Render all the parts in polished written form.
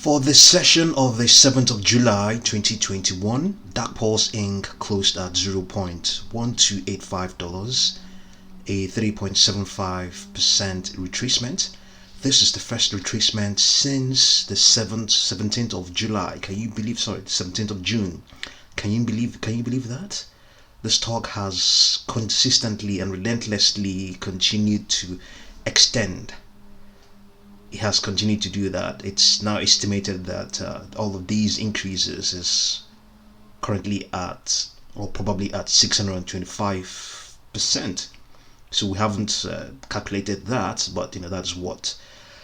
For the session of the 7th of July 2021, DarkPulse Inc. closed at $0.1285, a 3.75% retracement. This is the first retracement since the 17th of July. Can you believe? Sorry, the 17th of June. Can you believe that? The stock has consistently and relentlessly continued to extend. It has continued to do that. It's now estimated that all of these increases is currently at, or probably at, 625%. So we haven't calculated that, but that's what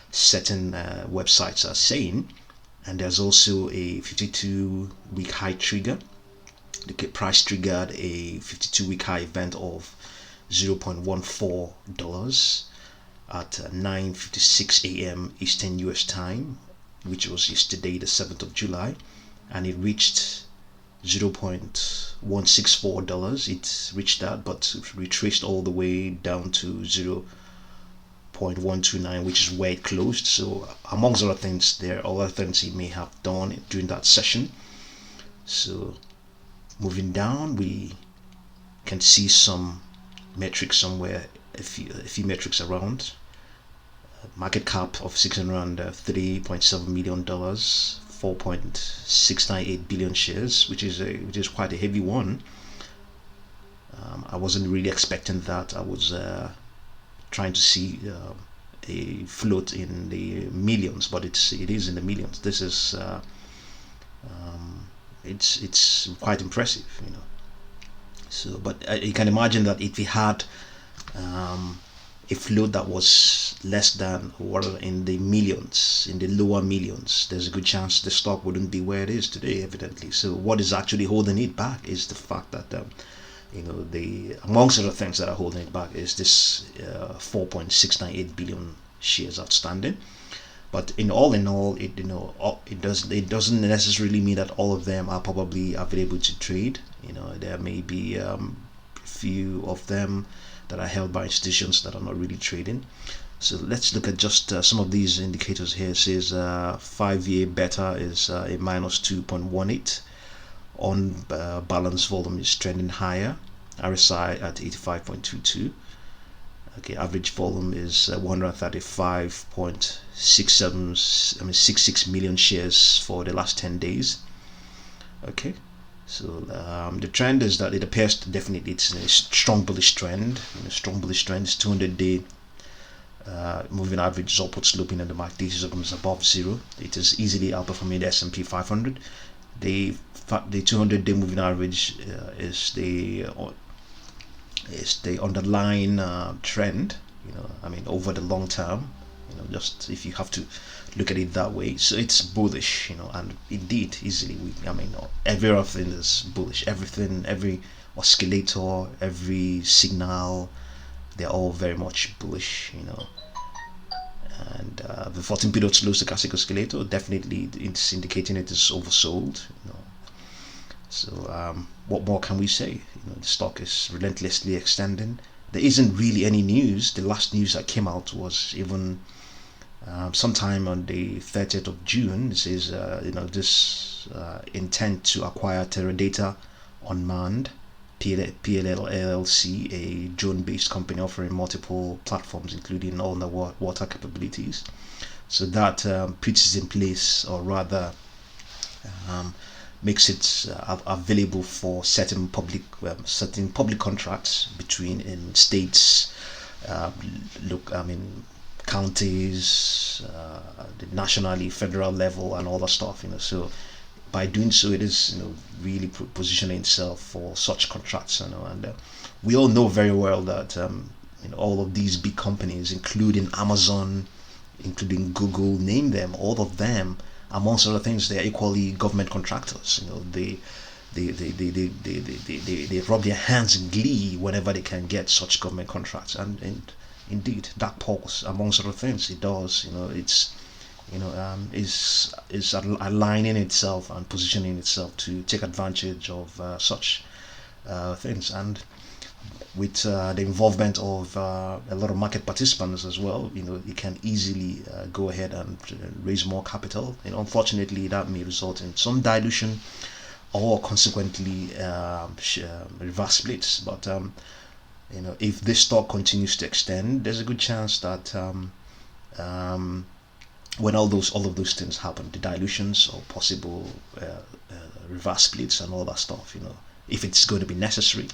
certain websites are saying. And there's also a 52-week high trigger. The price triggered a 52-week high event of $0.14 at 9:56 a.m. Eastern US time, which was yesterday, the 7th of July, and it reached $0.164. It reached that, but retraced all the way down to 0.129, which is where it closed. So amongst other things, there are other things it may have done during that session. So moving down, we can see some metrics somewhere, a few metrics around. Market cap of $603.7 million, 4.698 billion shares, which is quite a heavy one. I wasn't really expecting that. I was trying to see a float in the millions, but it is in the millions. This is it's quite impressive, So, but you can imagine that if we had a float that was less than, or in the millions, in the lower millions, there's a good chance the stock wouldn't be where it is today, evidently. So what is actually holding it back is the fact that the amongst other things that are holding it back is this 4.698 billion shares outstanding. But in all, it doesn't necessarily mean that all of them are probably available to trade. There may be a few of them that are held by institutions that are not really trading. So let's look at just some of these indicators here. It says 5-year beta is a minus 2.18. On balance volume is trending higher. RSI at 85.22. Okay, average volume is 135.66 million shares for the last 10 days. Okay. So the trend is that it appears to definitely it's a strong bullish trend. Strong bullish trend is 200-day moving average is upward sloping, and the MACD is above zero. It is easily outperforming the S&P 500. The 200-day moving average is the underlying trend. Over the long term. Just if you have to look at it that way, so it's bullish, and indeed easily everything is bullish. Every oscillator, every signal, they're all very much bullish, and the 14-period slow stochastic oscillator, definitely it's indicating it is oversold. So what more can we say? The stock is relentlessly extending. There isn't really any news. The last news that came out was even sometime on the 30th of June. It says this intent to acquire TerraData, Unmanned, PLLC, a drone-based company offering multiple platforms including all the water capabilities. So that puts it in place, or rather makes it available for certain public contracts between in states, counties, the nationally, federal level, and all that stuff. So by doing so, it is really positioning itself for such contracts. And we all know very well that all of these big companies, including Amazon, including Google, name them, all of them, amongst other things, they are equally government contractors. They rub their hands in glee whenever they can get such government contracts. And indeed, DarkPulse, amongst other things, it does. Is aligning itself and positioning itself to take advantage of such things. And with the involvement of a lot of market participants as well, you can easily go ahead and raise more capital. Unfortunately, that may result in some dilution or consequently reverse splits. But if this stock continues to extend, there's a good chance that when all of those things happen, the dilutions or possible reverse splits and all that stuff, if it's going to be necessary,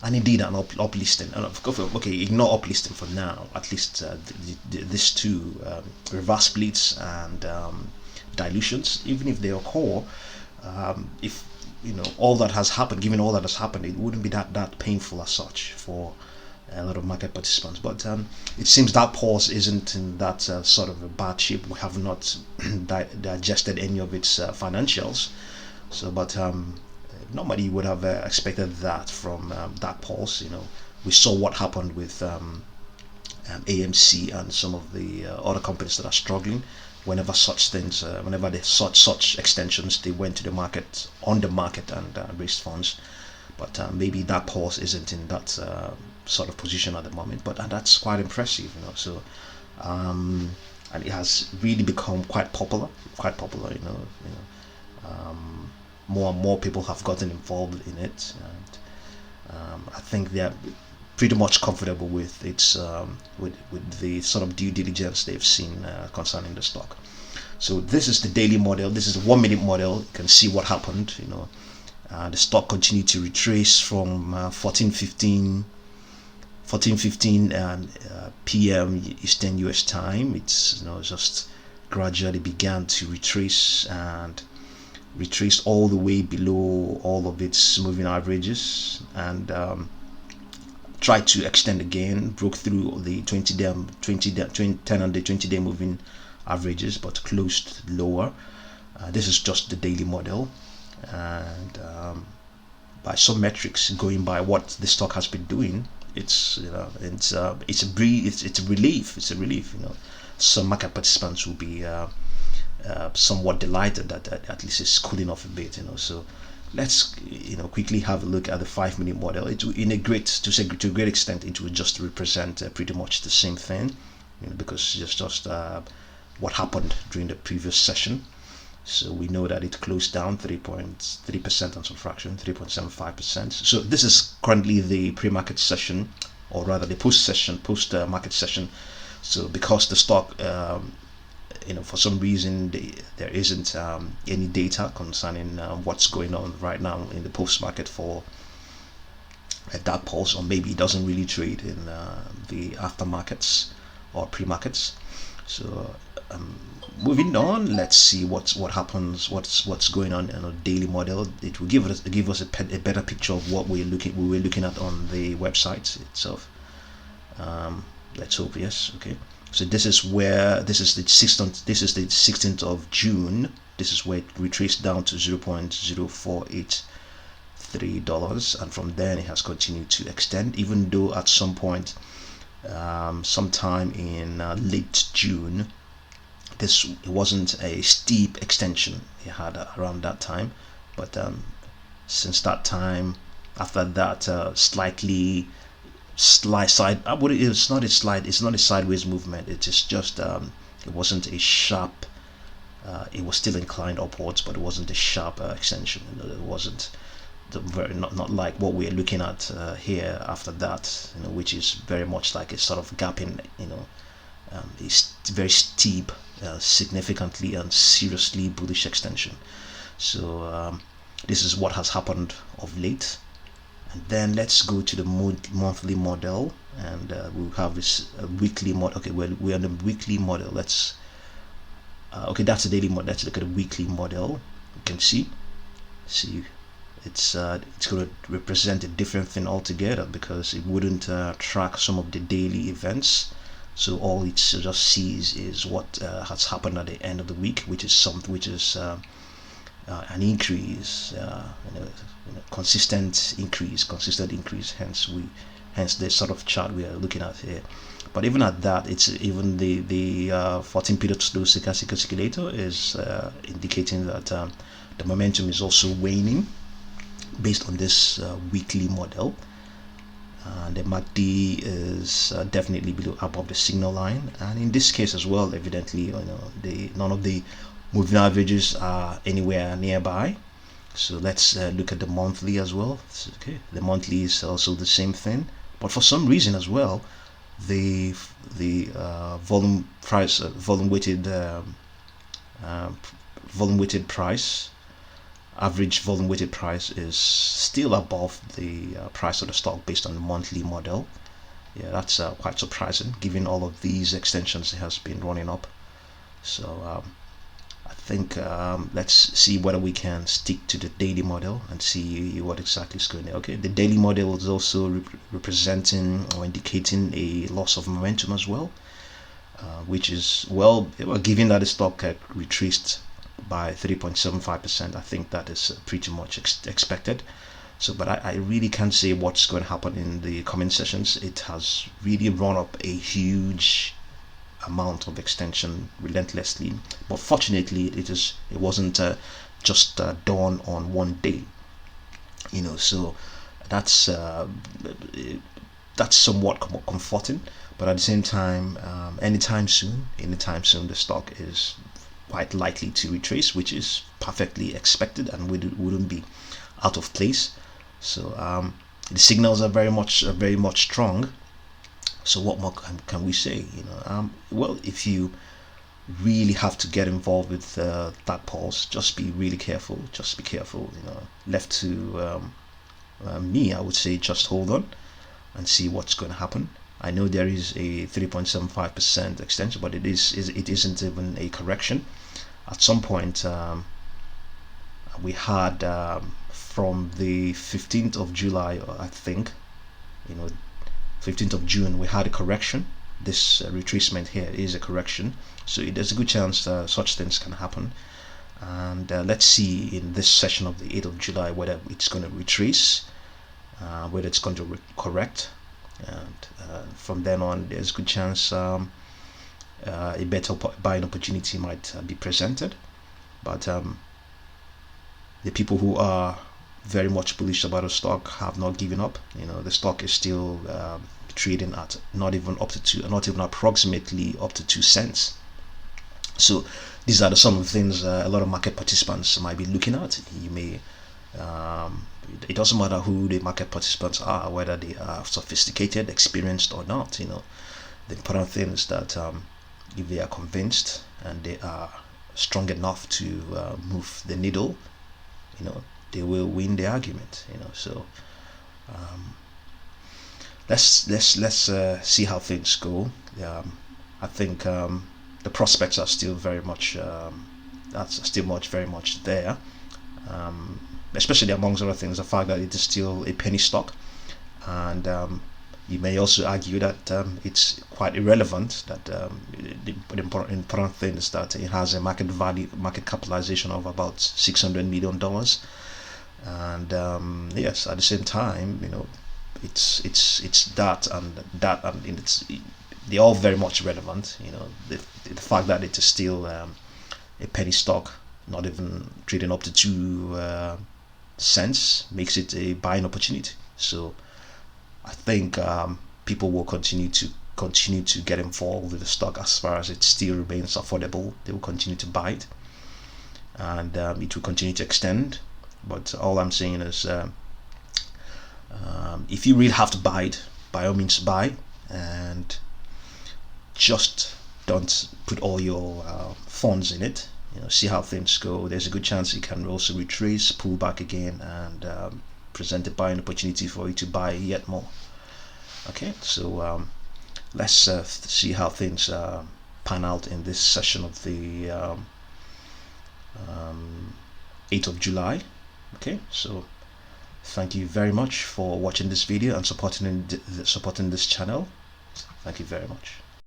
and indeed an uplisting. And of course, okay, ignore uplisting for now. At least these two reverse splits and dilutions, even if they occur, if all that has happened, given all that has happened, it wouldn't be that painful as such for a lot of market participants. But it seems that pause isn't in that sort of a bad shape. We have not digested any of its financials. So, but nobody would have expected that from DarkPulse. We saw what happened with AMC and some of the other companies that are struggling. Whenever such things, whenever they such extensions, they went to the market, on the market, and raised funds. But maybe DarkPulse isn't in that sort of position at the moment. But that's quite impressive, So, and it has really become quite popular. More and more people have gotten involved in it, and I think they're pretty much comfortable with its with the sort of due diligence they've seen concerning the stock. So this is the daily model. This is the 1 minute model. You can see what happened. The stock continued to retrace from 14:15 p.m. Eastern US time. It's just gradually began to retrace and retraced all the way below all of its moving averages, and tried to extend again, broke through the 10 and the 20-day moving averages, but closed lower. This is just the daily model, and by some metrics, going by what the stock has been doing, it's a relief. Some market participants will be somewhat delighted that at least it's cooling off a bit. So let's quickly have a look at the 5 minute model. To a great extent, it will just represent pretty much the same thing, because it's just what happened during the previous session. So we know that it closed down 3.3% on some fraction, 3.75%. So this is currently the pre-market session, or rather the post-market session. So because the stock, for some reason there isn't any data concerning what's going on right now in the post-market for DarkPulse, or maybe it doesn't really trade in the aftermarkets or pre-markets. So moving on, let's see what happens, what's going on in a daily model. It will give us a better picture of what we were looking at on the website itself. Let's hope. Yes. Okay. So this is the 16th of June. This is where it retraced down to $0.0483, and from then it has continued to extend, even though at some point, sometime in late June, it wasn't a steep extension it had around that time, but since that time, after that slightly side, it's not a sideways movement. It is just it wasn't a sharp. It was still inclined upwards, but it wasn't a sharp extension. It wasn't not like what we're looking at here after that, which is very much like a sort of gapping. It's very steep, significantly and seriously bullish extension. So this is what has happened of late. And then let's go to the monthly model, and we'll have this weekly model. Okay, we're on the weekly model. Let's okay, that's the daily model. Let's look at the weekly model. You can see it's going to represent a different thing altogether, because it wouldn't track some of the daily events. So all it just sees is what has happened at the end of the week, which is an increase, consistent increase. Hence the sort of chart we are looking at here. But even at that, it's even the 14-period slow stochastic oscillator is indicating that the momentum is also waning based on this weekly model. and the MACD is definitely below above the signal line, and in this case as well, evidently, none of the moving averages are anywhere nearby. So let's look at the monthly as well. Okay, the monthly is also the same thing, but for some reason as well, the volume price, volume weighted price, average volume weighted price is still above the price of the stock based on the monthly model. Yeah, that's quite surprising given all of these extensions it has been running up. So I think let's see whether we can stick to the daily model and see what exactly is going on. Okay, the daily model is also representing or indicating a loss of momentum as well, which is, well, given that the stock retraced by 3.75%, I think that is pretty much expected. So, but I really can't say what's going to happen in the coming sessions. It has really run up a huge amount of extension relentlessly, but fortunately it wasn't just done on one day, so that's somewhat comforting. But at the same time, anytime soon the stock is quite likely to retrace, which is perfectly expected and wouldn't be out of place. So the signals are very much strong. So what more can we say? Well, if you really have to get involved with DarkPulse, just be really careful. Just be careful. Left to me, I would say just hold on and see what's going to happen. I know there is a 3.75% extension, but it isn't even a correction. At some point, we had from the 15th of July, I think, 15th of June, we had a correction. This retracement here is a correction, so there's a good chance such things can happen. And let's see in this session of the 8th of July whether it's going to retrace, whether it's going to correct, and from then on there's a good chance a better buying opportunity might be presented. But the people who are very much bullish about the stock have not given up. The stock is still trading at not even approximately up to 2 cents. So these are some of the things a lot of market participants might be looking at. You may it doesn't matter who the market participants are, whether they are sophisticated, experienced or not. The important thing is that if they are convinced and they are strong enough to move the needle, they will win the argument. So let's see how things go. I think the prospects are still very much very much there, especially amongst other things, the fact that it is still a penny stock, and you may also argue that it's quite irrelevant. That the important thing is that it has a market capitalization of about $600 million, and yes, at the same time, it's that and they're all very much relevant. The fact that it is still a penny stock, not even trading up to 2 cents, makes it a buying opportunity. So I think people will continue to get involved with the stock as far as it still remains affordable. They will continue to buy it, and it will continue to extend. But all I'm saying is, if you really have to buy it, by all means buy, and just don't put all your funds in it. See how things go. There's a good chance it can also retrace, pull back again, and present a buying opportunity for you to buy yet more. Okay, so let's see how things pan out in this session of the 8th of July. Okay, so thank you very much for watching this video and supporting this channel. Thank you very much.